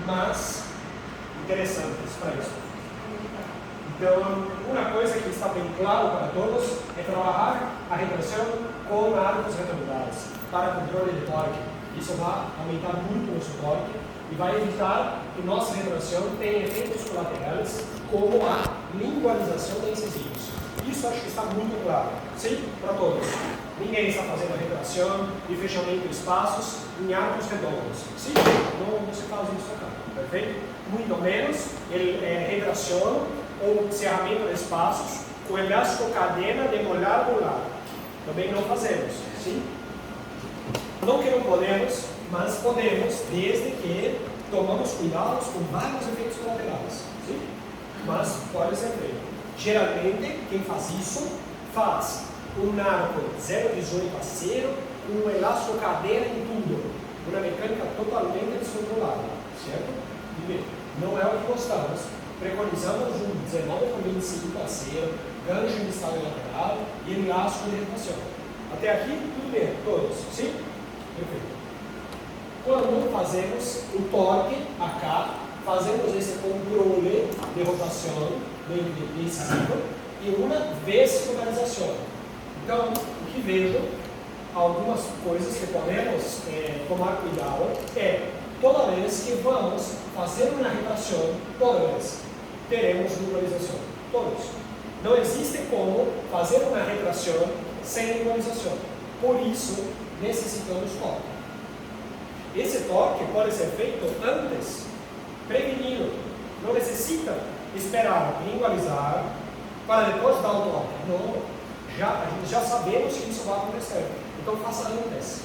mais interessantes para isso. Então, uma coisa que está bem claro para todos é trabalhar a retração com arcos retangulares para controle de torque. Isso vai aumentar muito o nosso torque e vai evitar que nossa retração tenha efeitos colaterais como a lingualização de incisivos. Isso acho que está muito claro, sim, para todos. Ninguém está fazendo a retração e fechamento de espaços em arcos redondos. Sim, não se faz isso acá, perfeito? Muito menos retração ou cerramento de espaços com elástico cadena de molar do lado. Também não fazemos, sim? Não que não podemos, mas podemos, desde que tomamos cuidados com vários efeitos colaterais, sim? Mas pode ser feito. Geralmente, quem faz isso, faz um arco 0,18 a 0, um elástico cadeira em tudo, uma mecânica totalmente descontrolada, certo? E não é o que gostamos. Preconizamos um 19,25 a 0, gancho em estado lateral e elástico de retração. Até aqui, tudo bem, todos, sim? Perfeito. Quando fazemos o torque acá, fazemos esse controle de rotação decisivo e uma desfocalização. Então, o que vejo, algumas coisas que podemos tomar cuidado é, toda vez que vamos fazer uma retração, toda vez teremos localização. Todos. Não existe como fazer uma retração sem localização. Por isso, necessitamos torque. Esse torque pode ser feito antes, prevenindo. Não necessita esperar lingualizar para depois dar o torque. Não. A gente já sabemos que isso vai acontecer. Então faça antes.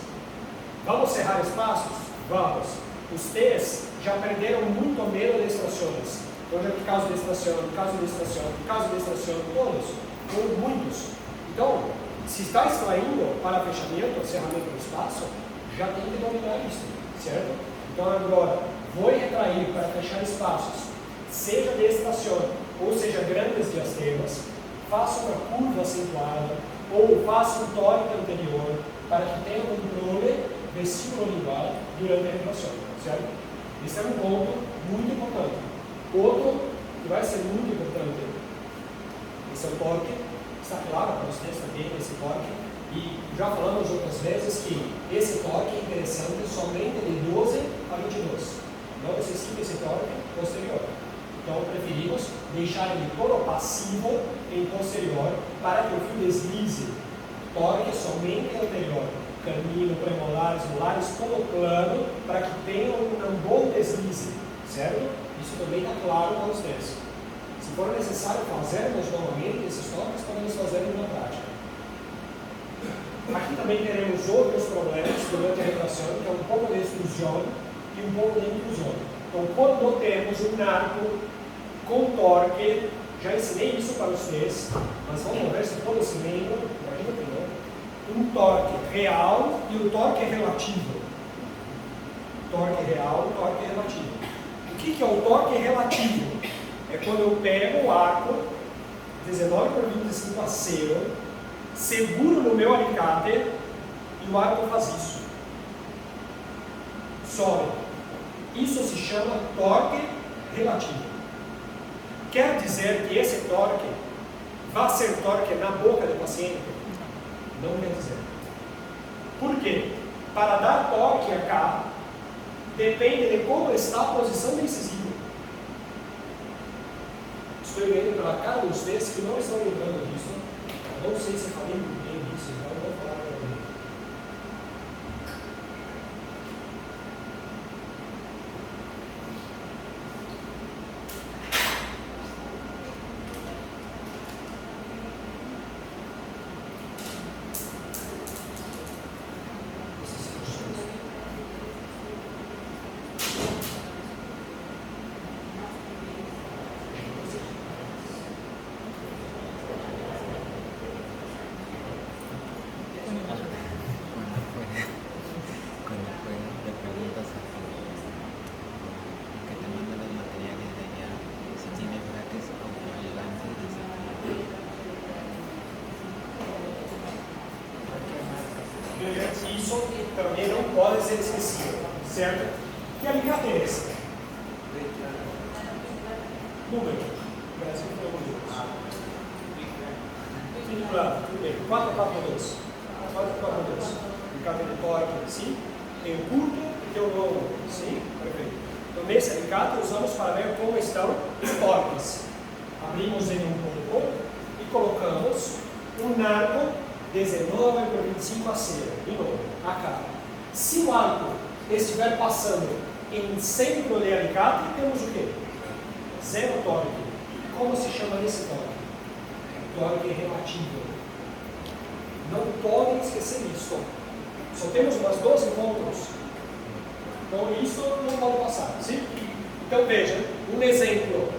Vamos cerrar espaços? Vamos. Os T's já perderam muito medo de extrações. Então já tem caso de extração, caso de extração, caso de extração, todos, ou muitos. Então, se está extraindo para fechamento, cerramento do espaço, já tem que dominar isso, certo? Então agora, vou retrair para fechar espaços, seja de extração, ou seja grandes diastemas, faço uma curva acentuada, ou faço um torque anterior, para que tenha um controle vesículo-lingual durante a retração, certo? Esse é um ponto muito importante. Outro que vai ser muito importante, esse é o torque, está claro para vocês também esse torque, e já falamos outras vezes que esse torque é interessante somente de 12 a 22, não necessita esse torque posterior. Então preferimos deixar ele todo passivo em posterior para que o fio deslize, torque somente anterior, canino, premolares, molares, todo plano, para que tenha um bom deslize, certo? Isso também está claro para vocês. Se for necessário fazermos novamente esses toques, podemos fazer na prática. Aqui também teremos outros problemas durante a retração, que é um pouco de extrusão e um pouco de inclusão. Então, quando temos um arco com torque, já ensinei isso para vocês, mas vamos ver se todos se lembram, imagina que não, um torque real e um torque relativo. Torque real e torque relativo. O que é o torque relativo? É quando eu pego o arco 19,25 a 0, seguro no meu alicate e o arco faz isso. Sobe. Isso se chama torque relativo. Quer dizer que esse torque vai ser torque na boca do paciente? Não quer dizer. Por quê? Para dar torque acá, depende de como está a posição do incisivo. Estou vendo pela cara de vocês que não estão lembrando disso. Não sei se falei muito bem disso, então eu vou falar para vocês. Isso também não pode ser esquecido, certo? Que alicate é esse? Número. O Brasil foi número. Vinculado, tudo bem. 442. 442. Alicate de torque, sim. Tem o curto e tem o longo, sim. Perfeito. Então, nesse alicate, usamos para ver como estão os torques. Abrimos em um ponto e colocamos um arco 19 por 25 a cera. De novo, acá. Se o arco estiver passando em centro de alicate, temos o quê? Zero torque. Como se chama esse torque? Torque relativo. Não podem esquecer isso. Só temos umas 12 encontros. Então isso não pode passar. Sim? Então veja, um exemplo.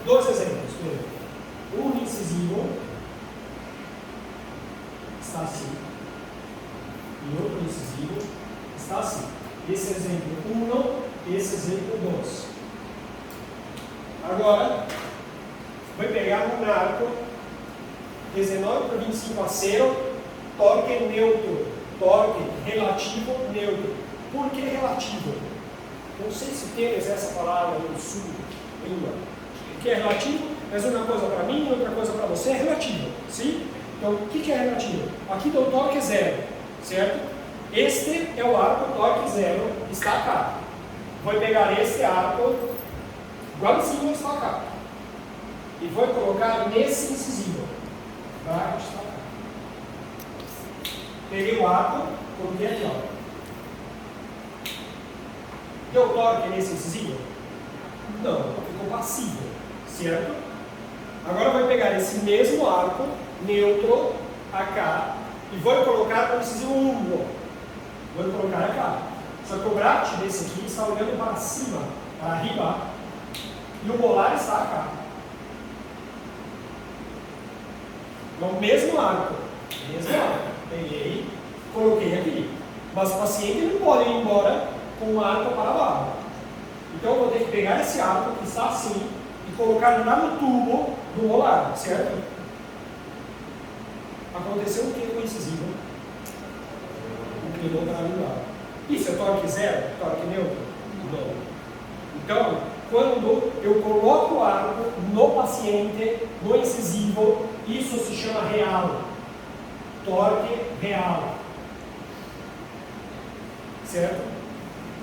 Dois exemplos. Um incisivo está assim. E outro incisivo está assim. Esse exemplo 1 e esse exemplo 2. Agora, vou pegar um arco 19 por 25 a 0, torque neutro, torque relativo neutro. Por que relativo? Não sei se temos essa palavra no sul, língua. O que é relativo? Mas uma coisa para mim e outra coisa para você é relativo. Sim? Então, o que é relativo? Aqui deu torque 0, certo? Este é o arco torque 0, está cá. Vou pegar este arco, igualzinho está cá. E vou colocar nesse incisivo. Bracket está cá. Peguei o arco, coloquei aqui, ó. Deu torque nesse incisivo? Não, ficou passivo, certo? Agora vou pegar esse mesmo arco, neutro, AK, e vou colocar no incisivo 1. Vou colocar AK. Só que o bracket desse aqui está olhando para cima, para arriba, e o molar está AK. No mesmo arco. Peguei, coloquei aqui. Mas o paciente não pode ir embora com o arco para baixo. Então eu vou ter que pegar esse arco que está assim e colocar lá no tubo do molar, certo? Aconteceu o que com o incisivo? Inclinou para ligar. Isso é torque 0? Torque neutro? Não. Então, quando eu coloco o arco no paciente, no incisivo, isso se chama real. Torque real. Certo?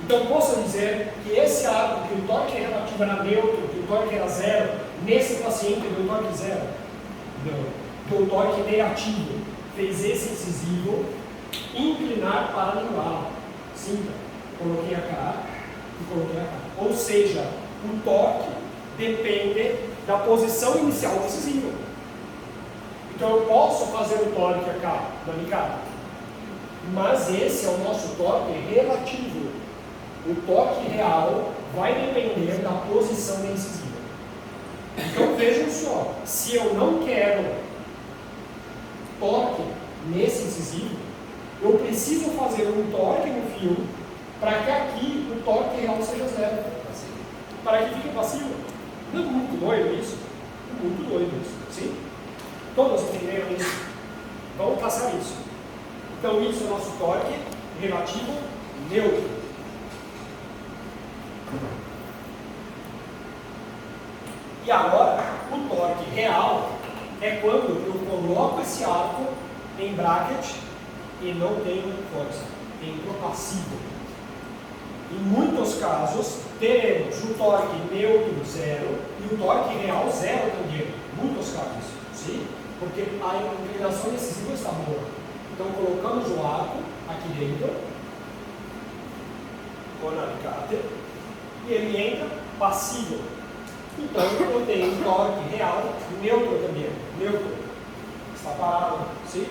Então, posso dizer que esse arco, que o torque relativo era neutro, que o torque era 0, nesse paciente deu torque 0? Não. Deu torque negativo. Fez esse incisivo inclinar para lingual. Sinta. Coloquei AK e coloquei AK. Ou seja, o torque depende da posição inicial do incisivo. Então eu posso fazer o torque AK no alicate, mas esse é o nosso torque relativo. O torque real vai depender da posição da incisiva. Então vejam só, se eu não quero torque nesse incisivo, eu preciso fazer um torque no fio para que aqui o torque real seja 0. Para que fique passivo. Não é muito doido isso? Muito doido isso. Sim? Todos entenderam isso? Vamos passar isso. Então isso é o nosso torque relativo neutro. E agora, o torque real é quando eu coloco esse arco em bracket e não tenho força, entro passivo. Em muitos casos, teremos o torque neutro 0 e o torque real 0 também. Muitos casos, sim? Porque a inclinação decisiva está boa. Então, colocamos o arco aqui dentro, com o alicate, e ele entra passivo. Então, eu tenho um torque real neutro também. Neutro. Está parado, sim?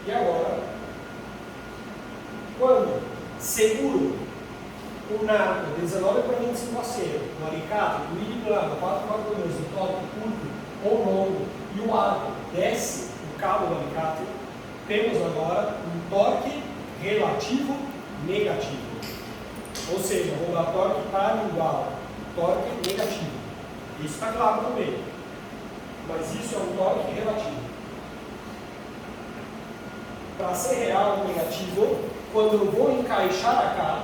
E agora, quando seguro um arco 19 para 25 a 0, no alicate, do ilimitado, 442, o torque curto ou longo, e o arco desce o cabo do alicate, temos agora um torque relativo negativo. Ou seja, vou dar torque para igual, torque negativo. Isso está claro também. Mas isso é um torque relativo. para ser real ou negativo, quando eu vou encaixar cá,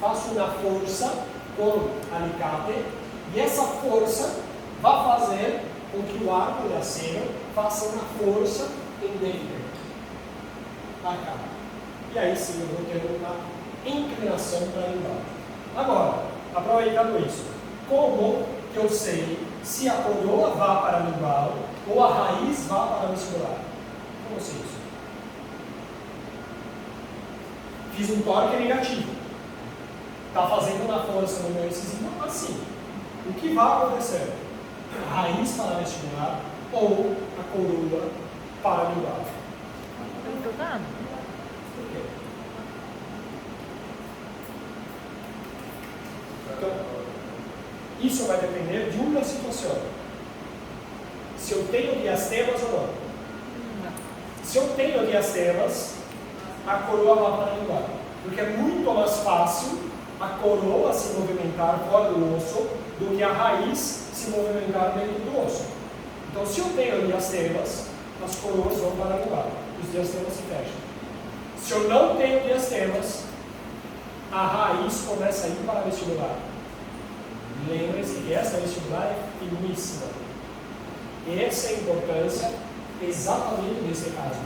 faço uma força com alicate, e essa força vai fazer com que o arco de acero faça uma força em dentro, acá. E aí sim eu vou ter uma inclinação para embaixo. Agora, aproveitando isso, como que eu sei se a coroa vá para a lingual ou a raiz vá para a vestibular? Como eu sei isso? Fiz um torque negativo. Está fazendo uma força no meu incisivo assim. O que vai acontecer? A raiz para a vestibular ou a coroa para a lingual? Por quê? Então, isso vai depender de uma situação. Se eu tenho diastemas ou não. Se eu tenho diastemas, a coroa vai para a lingual. Porque é muito mais fácil a coroa se movimentar fora do osso do que a raiz se movimentar dentro do osso. Então, se eu tenho diastemas, as coroas vão para a lingual. Os diastemas se fecham. Se eu não tenho diastemas, a raiz começa a ir para a vestibular. Lembre-se que essa vestibular é finíssima. Essa é a importância exatamente nesse caso.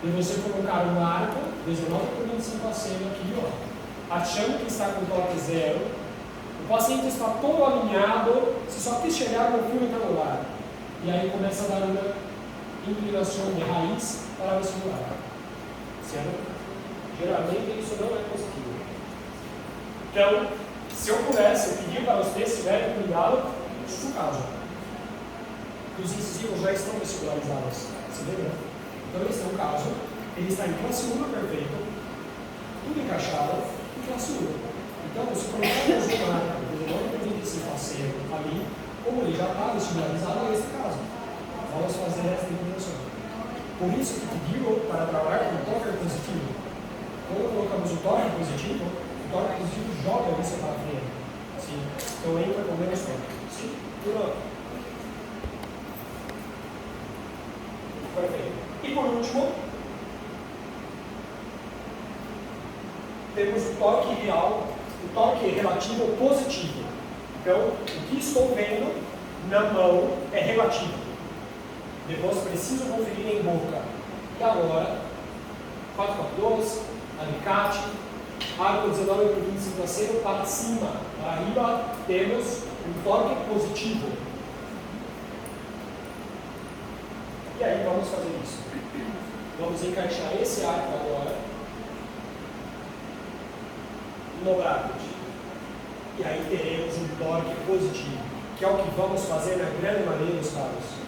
De você colocar um arco 19 por 25 aceno aqui, ó, achando que está com torque zero, o paciente está todo alinhado, você só quis chegar no fio retangular. E aí começa a dar uma inclinação de raiz para a vestibular. Certo? Geralmente isso não é positivo. Então, se eu pudesse pedir para vocês, se tiverem cuidado, isso é o caso. Os incisivos já estão vestibularizados. Você lembra? Então, esse é o caso. Ele está em classe 1 perfeito, tudo encaixado em classe 1. Então, se colocarmos um arco de 95 aceno ali, como ele já está vestibularizado, é esse caso. Vamos fazer essa inclinação. Por isso que pediram para trabalhar com torque positivo. Quando colocamos o torque positivo joga você para frente. Sim. Então entra com menos torque. Sim? Perfeito. E por último, temos o torque real, o torque relativo positivo. Então, o que estou vendo na mão é relativo. Depois preciso conferir em boca. E agora, 442, alicate, arco 19 por 25 aceno para cima. Para arriba temos um torque positivo. E aí vamos fazer isso. Vamos encaixar esse arco agora no bracket. E aí teremos um torque positivo, que é o que vamos fazer na grande maioria dos casos.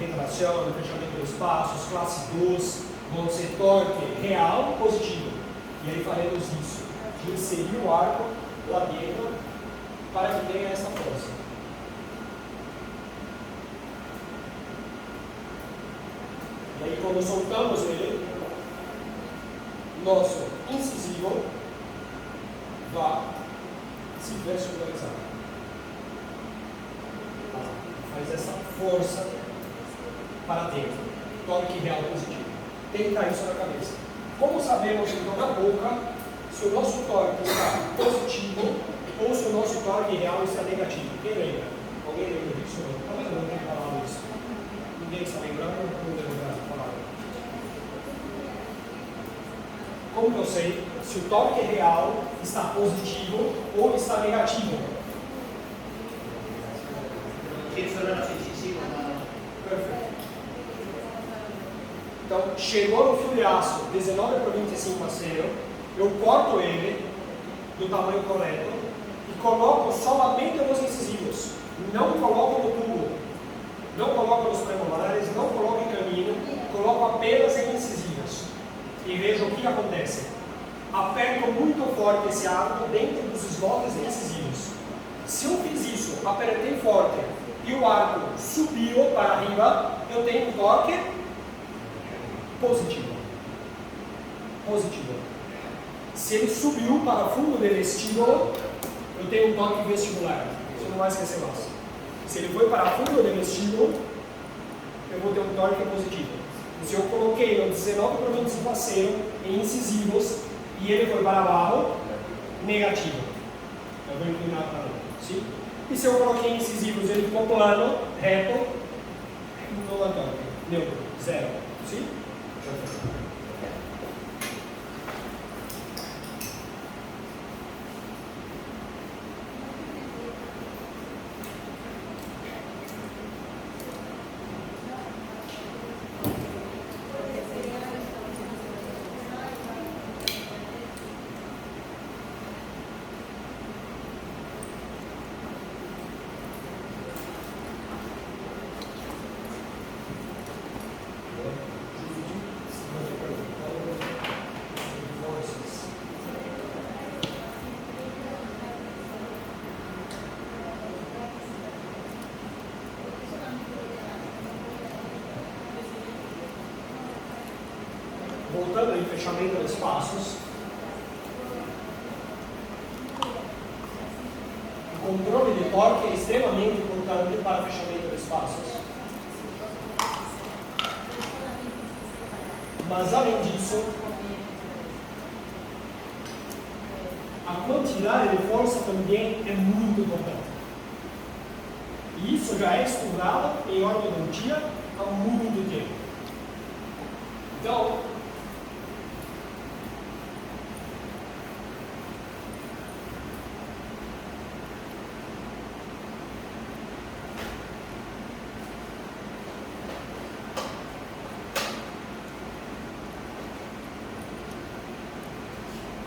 Retração, fechamento de espaços, classe 2, vão ser torque real positivo. E aí faremos isso, de inserir o arco lá dentro para que tenha essa força. E aí quando soltamos ele, nosso incisivo vai se vestibularizar. Faz essa força para dentro. Torque real positivo. Tem que estar isso na cabeça. Como sabemos então na boca se o nosso torque está positivo ou se o nosso torque real está negativo? Quem lembra? Alguém lembra disso? Talvez eu não tenha falado isso. Ninguém está lembrando? Não deve lembrar a palavra. Como eu sei se o torque real está positivo ou está negativo? Perfeito. Então, chegou no fio de aço 19 por 25 aceno, eu corto ele do tamanho correto e coloco somente nos incisivos, não coloco no tubo, não coloco nos premolares, não coloco em caminho, coloco apenas em incisivos. E vejo o que acontece. Aperto muito forte esse arco dentro dos eslotes incisivos. Se eu fiz isso, apertei forte e o arco subiu para arriba, eu tenho um torque positivo. Positivo. Se ele subiu para o fundo do vestíbulo, eu tenho um torque vestibular. Você não vai esquecer mais. Se ele foi para o fundo do vestíbulo, eu vou ter um torque positivo. Se eu coloquei no 19 províncias do aceiro em incisivos e ele foi para baixo, negativo. Eu vou inclinar para lá. Sim? E se eu coloquei em incisivos ele ficou plano, reto, não adianta. Neutro, zero. Sim? Voltando em fechamento de espaços, o controle de torque é extremamente importante para fechamento de espaços. Mas além disso, a quantidade de força também é muito importante. E isso já é estudado em ortodontia há muito tempo. Então,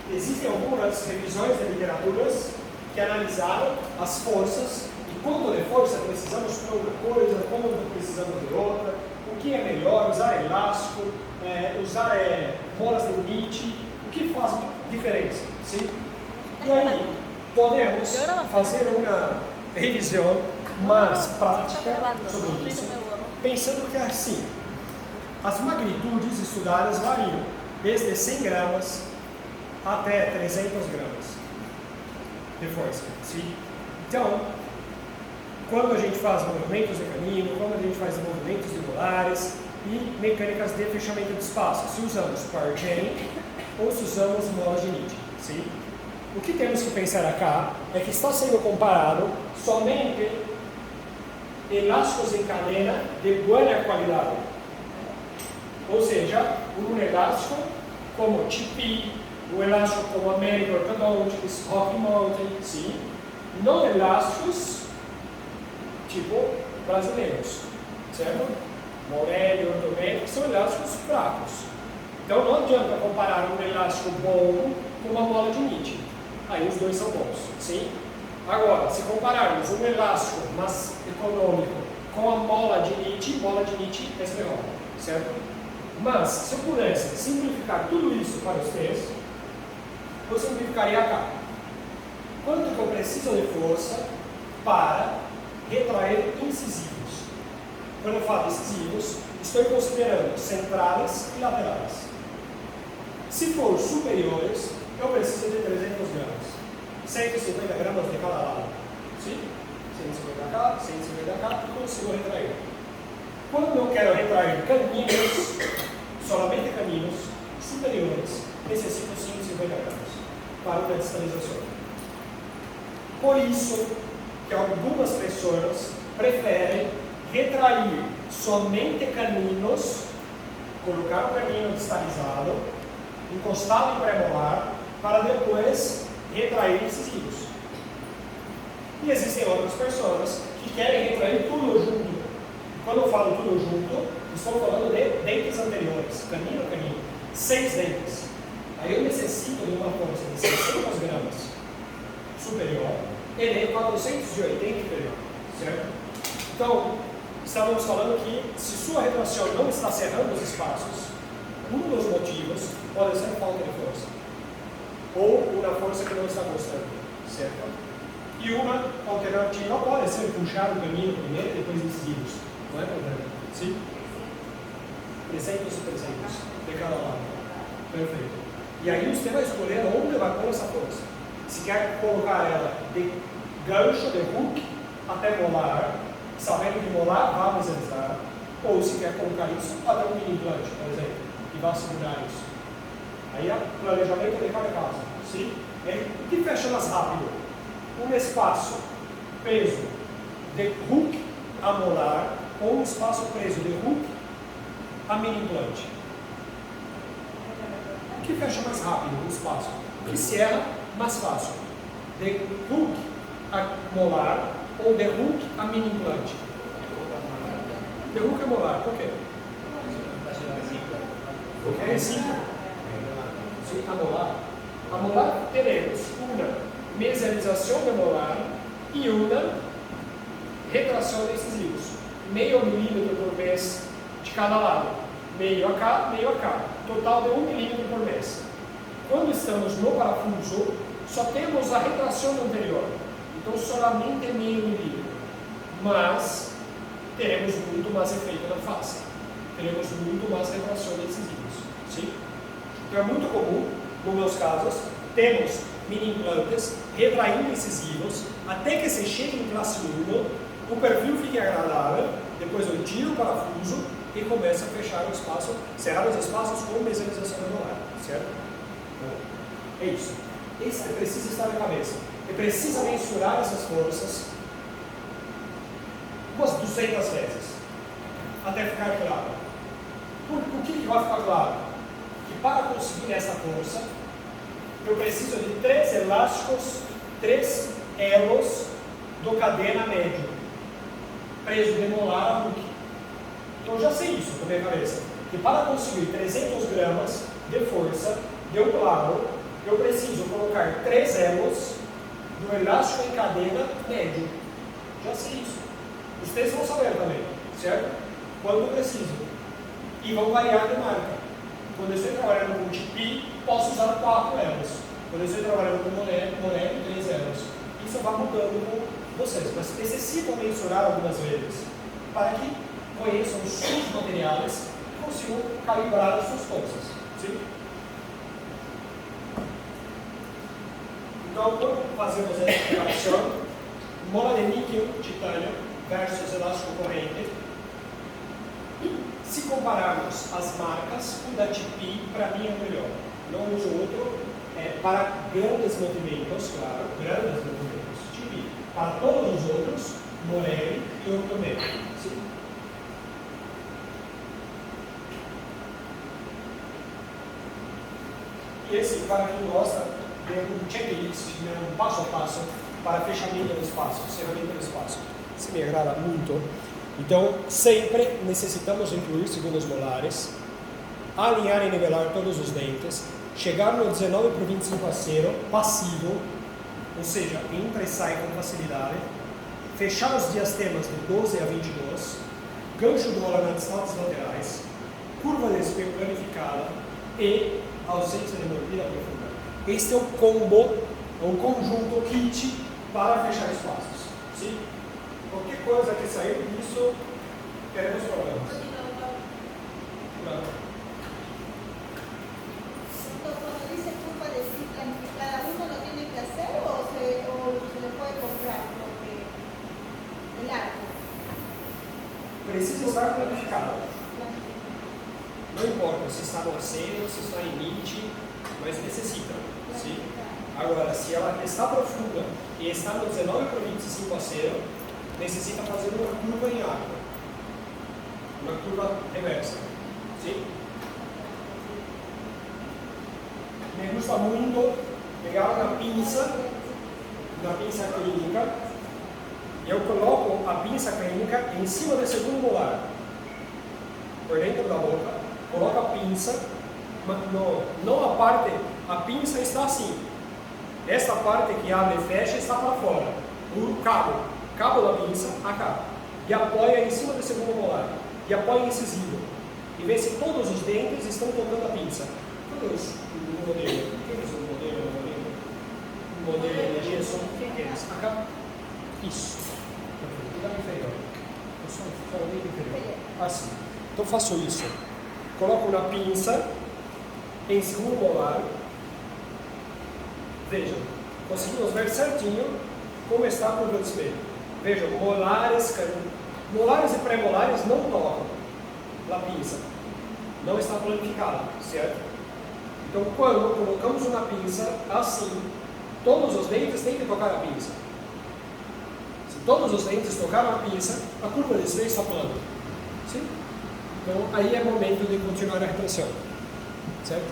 existem algumas revisões de literaturas que analisaram as forças e quanto de força precisamos para uma coisa, quanto precisamos de outra, o que é melhor, usar elástico, usar molas de limite, o que faz diferença. Sim? E aí, podemos fazer uma revisão mais prática sobre isso, pensando que assim, as magnitudes estudadas variam desde 100 gramas até 300 gramas de força. Sim? Então, quando a gente faz movimentos de canino, quando a gente faz movimentos regulares e mecânicas de fechamento de espaço, se usamos power chain ou se usamos molas de nit. Sim? O que temos que pensar acá é que está sendo comparado somente elásticos em cadeira de boa qualidade. Ou seja, um elástico como TP, o elástico como American Orthodontics, Rocky Mountain, sim. Não elásticos tipo brasileiros, certo? Morelli, Orthomed, são elásticos fracos. Então não adianta comparar um elástico bom com uma mola de nit. Aí os dois são bons, sim? Agora, se compararmos um elástico mais econômico com a mola de nit é melhor, certo? Mas, se eu pudesse simplificar tudo isso para vocês, eu simplificaria cá. Quanto que eu preciso de força para retrair incisivos? Quando eu falo incisivos, estou considerando centrais e laterais. Se for superiores, eu preciso de 300 gramas. 150 gramas de cada lado. Sim? 150 cá, 150 cá, e consigo retrair. Quando eu quero retrair caninos, solamente caninos superiores, necessito 150 gramas para uma distalização. Por isso que algumas pessoas preferem retrair somente caninos, colocar o canino distalizado, encostado em pré-molar, para depois retrair incisivos. E existem outras pessoas que querem retrair tudo junto. Quando eu falo tudo junto, estou falando de dentes anteriores, canino a canino, 6 dentes. Aí eu necessito de uma força de 600 gramas superior e de 480 inferior, certo? Então, estávamos falando que se sua retração não está cerrando os espaços, um dos motivos pode ser falta de força ou uma força que não está gostando, certo? E uma alternativa pode ser puxar o canino primeiro e depois incisivos, não é problema, sim? 300 e 300 de cada lado, perfeito. E aí você vai escolher onde vai pôr essa força. Se quer colocar ela de gancho, de hook, até molar, sabendo que molar vai deslizar, Ou se quer colocar isso até um mini implante, por exemplo, e vai segurar isso. Aí é planejamento de cada caso. Sim? O que fecha mais rápido? Um espaço preso de hook a molar ou um espaço preso de hook a mini implante. O que fecha mais rápido o espaço? O que cierra mais fácil? De hook a molar ou de hook a mini implante? De hook a molar, por quê? Porque é recíproco. Sim, a molar. A molar teremos uma mesialização de molar e uma retração de incisivos. Meio milímetro por mês de cada lado. Meio a cá, meio a cá. Total de 1 milímetro por mês. Quando estamos no parafuso, só temos a retração anterior. Então, solamente meio milímetro. Mas, teremos muito mais efeito na face. Teremos muito mais retração de incisivos. Sim? Então, é muito comum, nos meus casos, temos mini implantes retraindo incisivos até que se chegue em classe 1, o perfil fique agradável, depois eu tiro o parafuso e começo a fechar o espaço, cerrar os espaços com mesialização molar, certo? Bom, é isso. Isso precisa estar na cabeça. E precisa mensurar essas forças umas 200 vezes, até ficar claro. Por que vai ficar claro? Que para conseguir essa força, eu preciso de 3 elásticos, 3 elos do cadena médio, preso de molar a hook. Então eu já sei isso na minha cabeça. Que para conseguir 300 gramas de força de um lado, eu preciso colocar 3 elos do elástico em cadena médio. Já sei isso. Vocês vão saber também, certo? Quando preciso. E vão variar de marca. Quando eu estou trabalhando com TP, posso usar 4 elos. Quando eu estou trabalhando com Morelli, 3 elos. Isso vai mudando com vocês, mas necessitam mensurar algumas vezes para que conheçam os seus materiais e consigam calibrar as suas forças. Sim? Então, quando fazemos essa comparação, mola de níquel titânio versus elástico corrente, se compararmos as marcas, o da TP para mim é o melhor. Não uso outro para grandes movimentos, claro, grandes movimentos. TP. Para todos os outros, Morelli e Ortomec. E esse, para quem gosta, é um checklist, um passo a passo para fechamento do espaço, cerramento do espaço. Isso me agrada muito. Então, sempre necessitamos incluir segundos molares, alinhar e nivelar todos os dentes, chegar no 19 por 25 a 0, passivo, ou seja, entra e sai com facilidade, fechar os diastemas de 12 a 22, gancho do molar nas notas laterais, curva de espelho planificada e ausência de mordida profunda. Este é o combo, o conjunto, o kit para fechar espaços. Sim? Qualquer coisa que sair disso, teremos problemas. Não. Cuando dice curva de sí planificada, ¿uno lo tiene que hacer o se le puede comprar el arco? Precisa estar planificado. Não importa se está no aceno, se está em NIT, mas necessita. Sim? Agora, se ela está profunda e está no 19 por 25 a 0, necessita fazer uma curva em água. Uma curva reversa. Sim? Me gusta muito pegar uma pinça clínica, e eu coloco a pinça clínica em cima do segundo molar, por dentro da boca, coloco a pinça, mas não a pinça está assim. Esta parte que abre e fecha está para fora. O cabo da pinça, acá. E apoia em cima do segundo molar. E apoia incisivo. E vê se todos os dentes estão tocando a pinça. Todos o modelo. O que é isso? O modelo de gesso. O que é isso? Acá. Isso. Fica inferior. Eu só falei inferior. Assim. Então faço isso. Coloco na pinça, em segundo molar. Vejam, conseguimos ver certinho como está a curva do espelho. Vejam, molares e pré-molares não tocam. a pinça. Não está planificado, certo? Então, quando colocamos uma pinça assim, todos os dentes têm que tocar a pinça. Se todos os dentes tocaram a pinça, a curva de C está plana. Sim? Então, aí é momento de continuar a retenção. Certo?